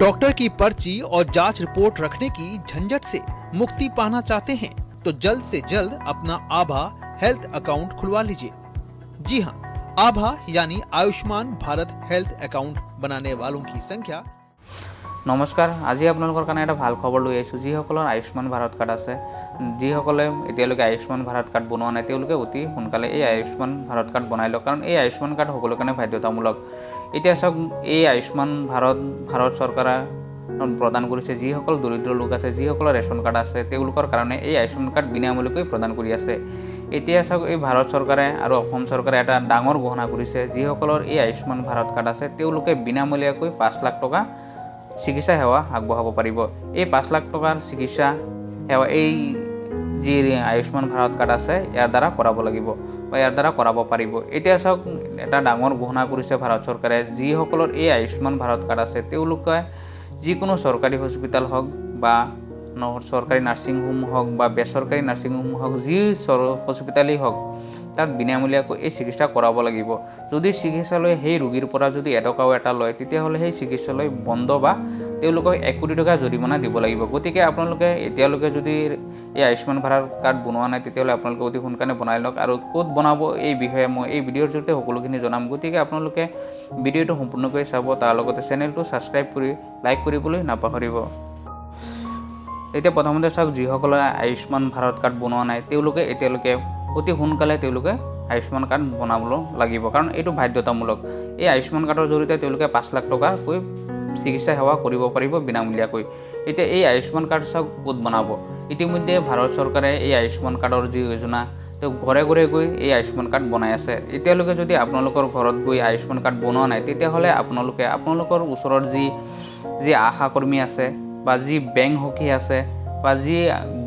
Doctor की पर्ची और जांच रिपोर्ट रखने की झंझट से मुक्ति पाना चाहते हैं तो जल्द से जल्द अपना आभा हेल्थ अकाउंट खुलवा लीजिए। जी हाँ, आभा यानी आयुष्मान भारत हेल्थ अकाउंट बनाने वालों की संख्या। नमस्कार, আজি আপোনালোকৰ কাৰণে এটা ভাল খবৰ লৈ আহিছোঁ। যিসকলৰ আয়ুষ্মান ভাৰত কাৰ্ড আছে, যিসকলে এতিয়ালৈকে আয়ুষ্মান ভাৰত কাৰ্ড বনোৱা নাই, তেওঁলোকে অতি সোনকালে এই আয়ুষ্মান ভাৰত কাৰ্ড বনাই লওক, কাৰণ এই আয়ুষ্মান কাৰ্ড সকলোৰ কাৰণে বাধ্যতামূলক। এতিয়া চাওক, এই আয়ুষ্মান ভাৰত চৰকাৰে প্ৰদান কৰিছে। যিসকল দৰিদ্ৰ লোক আছে, যিসকলৰ ৰেচন কাৰ্ড আছে, তেওঁলোকৰ কাৰণে এই আয়ুষ্মান কাৰ্ড বিনামূলীয়াকৈ প্ৰদান কৰি আছে। এতিয়া চাওক, এই ভাৰত চৰকাৰে আৰু অসম চৰকাৰে এটা ডাঙৰ ঘোষণা কৰিছে। যিসকলৰ এই আয়ুষ্মান ভাৰত কাৰ্ড আছে, তেওঁলোকে বিনামূলীয়াকৈ 5 লাখ টকা চিকিৎসা সেৱা আগবঢ়াব পাৰিব। এই 5 লাখ টকাৰ চিকিৎসা সেৱা এই যি আয়ুষ্মান ভাৰত কাৰ্ড আছে ইয়াৰ দ্বাৰা কৰাব লাগিব বা ইয়াৰ দ্বাৰা কৰাব পাৰিব। এতিয়া চাওক, এটা ডাঙৰ ঘোষণা কৰিছে ভাৰত চৰকাৰে। যিসকলৰ এই আয়ুষ্মান ভাৰত কাৰ্ড আছে, তেওঁলোকে যিকোনো চৰকাৰী হস্পিটেল হওক বা চৰকাৰী নাৰ্ছিং হোম হওক বা বেচৰকাৰী নাৰ্ছিং হোম হওক, যি হস্পিটেলেই হওক, তাত বিনামূলীয়াকৈ এই চিকিৎসা কৰাব লাগিব। যদি চিকিৎসালয় সেই ৰোগীৰ পৰা যদি এটকাও এটা লয়, তেতিয়াহ'লে সেই চিকিৎসালয় বন্ধ বা তেওঁলোকক 1 কোটি টকা জৰিমনা দিব লাগিব। গতিকে আপোনালোকে এতিয়ালৈকে যদি এই আয়ুষ্মান ভাৰত কাৰ্ড বনোৱা নাই, তেতিয়াহ'লে আপোনালোকে অতি সোনকালে বনাই লওক। আৰু ক'ত বনাব এই বিষয়ে মই এই ভিডিঅ'ৰ জৰিয়তে সকলোখিনি জনাম। গতিকে আপোনালোকে ভিডিঅ'টো সম্পূৰ্ণকৈ চাব, তাৰ লগতে চেনেলটো ছাবস্ক্ৰাইব কৰি লাইক কৰিবলৈ নাপাহৰিব। এতিয়া প্ৰথমতে চাওক, যিসকলে আয়ুষ্মান ভাৰত কাৰ্ড বনোৱা নাই, তেওঁলোকে এতিয়ালৈকে অতি সোনকালে তেওঁলোকে আয়ুষ্মান কাৰ্ড বনাবলৈ লাগিব, কাৰণ এইটো বাধ্যতামূলক। এই আয়ুষ্মান কাৰ্ডৰ জৰিয়তে তেওঁলোকে 5 লাখ টকাকৈ চিকিৎসা সেৱা কৰিব পাৰিব বিনামূলীয়াকৈ। এতিয়া এই আয়ুষ্মান কাৰ্ড চাওক ক'ত বনাব। ইতিমধ্যে ভাৰত চৰকাৰে এই আয়ুষ্মান কাৰ্ডৰ যি যোজনা, তেওঁ ঘৰে ঘৰে গৈ এই আয়ুষ্মান কাৰ্ড বনাই আছে। এতিয়ালৈকে যদি আপোনালোকৰ ঘৰত গৈ আয়ুষ্মান কাৰ্ড বনোৱা নাই, তেতিয়াহ'লে আপোনালোকৰ ওচৰত যি আশা কৰ্মী আছে বা যি বেংক সখী আছে বা যি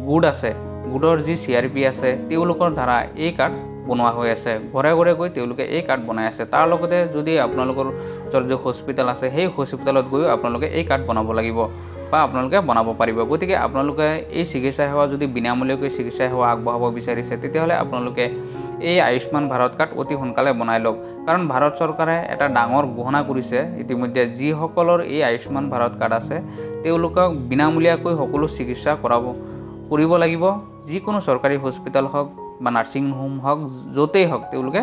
গোট আছে, গোটৰ যি CRP আছে, তেওঁলোকৰ দ্বাৰা এই কাৰ্ড বনোৱা হৈ আছে। ঘৰে ঘৰে গৈ তেওঁলোকে এই কাৰ্ড বনাই আছে। তাৰ লগতে যদি আপোনালোকৰ ওচৰত যি হস্পিটেল আছে, সেই হস্পিটেলত গৈও আপোনালোকে এই কাৰ্ড বনাব লাগিব বা আপোনালোকে বনাব পাৰিব। গতিকে আপোনালোকে এই চিকিৎসা সেৱা যদি বিনামূলীয়াকৈ চিকিৎসা সেৱা আগবঢ়াব বিচাৰিছে, তেতিয়াহ'লে আপোনালোকে এই আয়ুষ্মান ভাৰত কাৰ্ড অতি সোনকালে বনাই লওক, কাৰণ ভাৰত চৰকাৰে এটা ডাঙৰ ঘোষণা কৰিছে। ইতিমধ্যে যিসকলৰ এই আয়ুষ্মান ভাৰত কাৰ্ড আছে, তেওঁলোকক বিনামূলীয়াকৈ সকলো চিকিৎসা কৰিব লাগিব। যিকোনো চৰকাৰী হস্পিটেল হওক বা নাৰ্ছিং হোম হওক, য'তেই হওক, তেওঁলোকে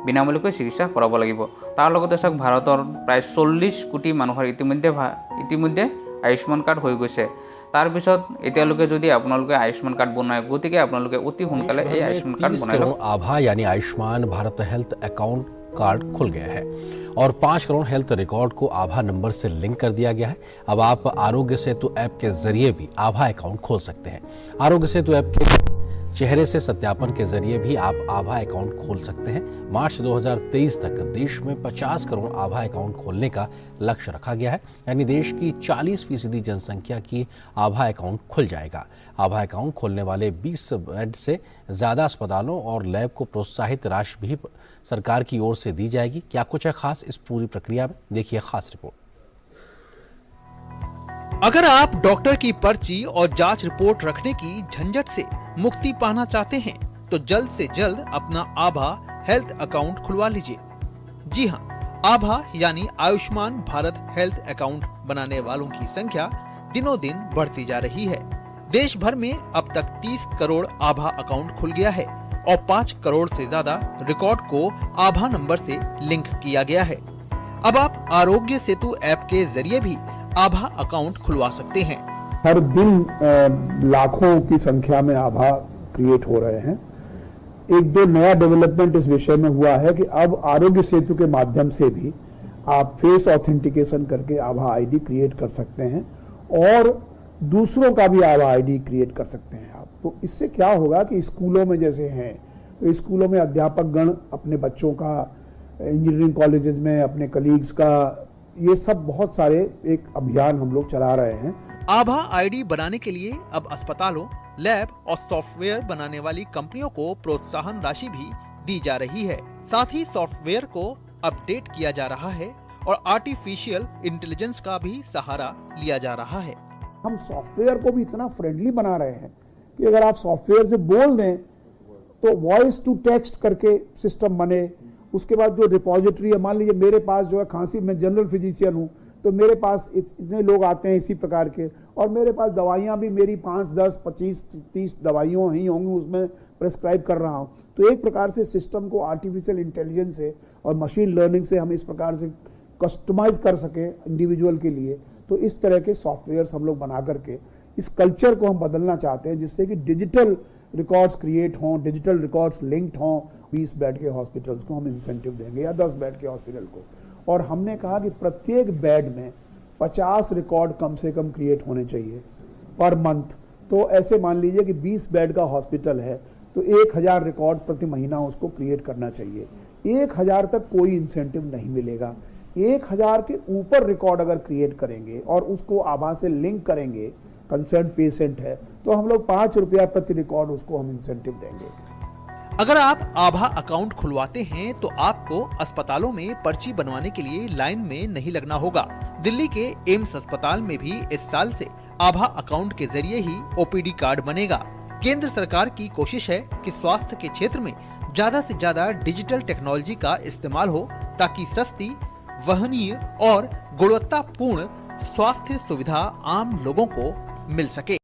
বিনামূলীয়াকৈ চিকিৎসা কৰাব লাগিব। তাৰ লগতে চাওক, ভাৰতৰ প্ৰায় 40 কোটি মানুহৰ ইতিমধ্যে আয়ুষ্মান কাৰ্ড হৈ গৈছে। তাৰপিছত এতিয়ালৈকে যদি আপোনালোকে আয়ুষ্মান কাৰ্ড বনায়, গতিকে আপোনালোকে অতি সোনকালে এই আয়ুষ্মান কাৰ্ড বনাই লওক। आभा यानी Ayushman Bharat health account card खुल गया है और 5 करोड़ हेल्थ रिकॉर्ड को आभा नंबर से लिंक कर दिया गया है। अब आप आरोग्य सेतु ऐप के जरिए भी आभा अकाउंट खोल सकते हैं। आरोग्य सेतु ऐप के चेहरे से सत्यापन के जरिए भी आप आभा अकाउंट खोल सकते हैं। मार्च 2023 तक देश में 50 करोड़ आभा अकाउंट खोलने का लक्ष्य रखा गया है, यानी देश की 40% जनसंख्या की आभा अकाउंट खुल जाएगा। आभा अकाउंट खोलने वाले 20 बेड से ज्यादा अस्पतालों और लैब को प्रोत्साहित राशि भी सरकार की ओर से दी जाएगी। क्या कुछ है खास इस पूरी प्रक्रिया में, देखिए खास रिपोर्ट। अगर आप डॉक्टर की पर्ची और जांच रिपोर्ट रखने की झंझट से मुक्ति पाना चाहते हैं तो जल्द से जल्द अपना आभा हेल्थ अकाउंट खुलवा लीजिए। जी हाँ, आभा यानी आयुष्मान भारत हेल्थ अकाउंट बनाने वालों की संख्या दिनों दिन बढ़ती जा रही है। देश भर में अब तक 30 करोड़ आभा अकाउंट खुल गया है और 5 करोड़ से ज्यादा रिकॉर्ड को आभा नंबर से लिंक किया गया है। अब आप आरोग्य सेतु ऐप के जरिए भी आभा अकाउंट खुलवा सकते हैं। हर दिन लाखों की संख्या में आभा क्रिएट हो रहे हैं। एक दो नया डेवलपमेंट इस विषय में हुआ है कि अब आरोग्य सेतु के माध्यम से भी आप फेस ऑथेंटिकेशन करके आभा आईडी क्रिएट कर सकते हैं और दूसरों का भी आभा आईडी क्रिएट कर सकते हैं आप। तो इससे क्या होगा कि स्कूलों में जैसे हैं, तो स्कूलों में अध्यापक गण अपने बच्चों का, इंजीनियरिंग कॉलेजेस में अपने कलीग्स का, ये सब बहुत सारे एक अभियान हम लोग चला रहे हैं। आभा आईडी बनाने के लिए अब अस्पतालों, लैब और सॉफ्टवेयर बनाने वाली कंपनियों को प्रोत्साहन राशि भी दी जा रही है। साथ ही सॉफ्टवेयर को अपडेट किया जा रहा है और आर्टिफिशियल इंटेलिजेंस का भी सहारा लिया जा रहा है। हम सॉफ्टवेयर को भी इतना फ्रेंडली बना रहे हैं कि अगर आप सॉफ्टवेयर से बोल दें तो वॉइस टू टेक्स्ट करके सिस्टम बने। उसके बाद जो रिपोजिटरी है, मान लीजिए मेरे पास जो है खांसी, मैं जनरल फिजिशियन हूँ, तो मेरे पास इतने लोग आते हैं इसी प्रकार के, और मेरे पास दवाइयाँ भी मेरी 5, 10, 25, 30 दवाइयों ही होंगी, उसमें प्रेस्क्राइब कर रहा हूँ। तो एक प्रकार से सिस्टम को आर्टिफिशियल इंटेलिजेंस से और मशीन लर्निंग से हम इस प्रकार से कस्टमाइज कर सकें इंडिविजुअल के लिए। तो इस तरह के सॉफ्टवेयर्स हम लोग बना करके इस कल्चर को हम बदलना चाहते हैं, जिससे कि डिजिटल रिकॉर्ड्स क्रिएट हों, डिजिटल रिकॉर्ड्स लिंक्ड हों। 20 बेड के हॉस्पिटल्स को हम इंसेंटिव देंगे या 10 बेड के हॉस्पिटल को, और हमने कहा कि प्रत्येक बेड में 50 रिकॉर्ड कम से कम क्रिएट होने चाहिए पर मंथ। तो ऐसे मान लीजिए कि 20 बेड का हॉस्पिटल है तो 1000 रिकॉर्ड प्रति महीना उसको क्रिएट करना चाहिए। 1000 तक कोई इंसेंटिव नहीं मिलेगा। 1000 के ऊपर रिकॉर्ड अगर क्रिएट करेंगे और उसको आभा से लिंक करेंगे, कंसर्न पेशेंट है, तो हम लोग 5 रुपया प्रति रिकॉर्ड उसको हम इंसेंटिव देंगे। अगर आप आभा अकाउंट खुलवाते हैं तो आपको अस्पतालों में पर्ची बनवाने के लिए लाइन में नहीं लगना होगा। दिल्ली के एम्स अस्पताल में भी इस साल से आभा अकाउंट के जरिए ही ओपीडी कार्ड बनेगा। केंद्र सरकार की कोशिश है कि स्वास्थ्य के क्षेत्र में ज्यादा से ज्यादा डिजिटल टेक्नोलॉजी का इस्तेमाल हो, ताकि सस्ती, वहनीय और गुणवत्तापूर्ण स्वास्थ्य सुविधा आम लोगों को मिल सके।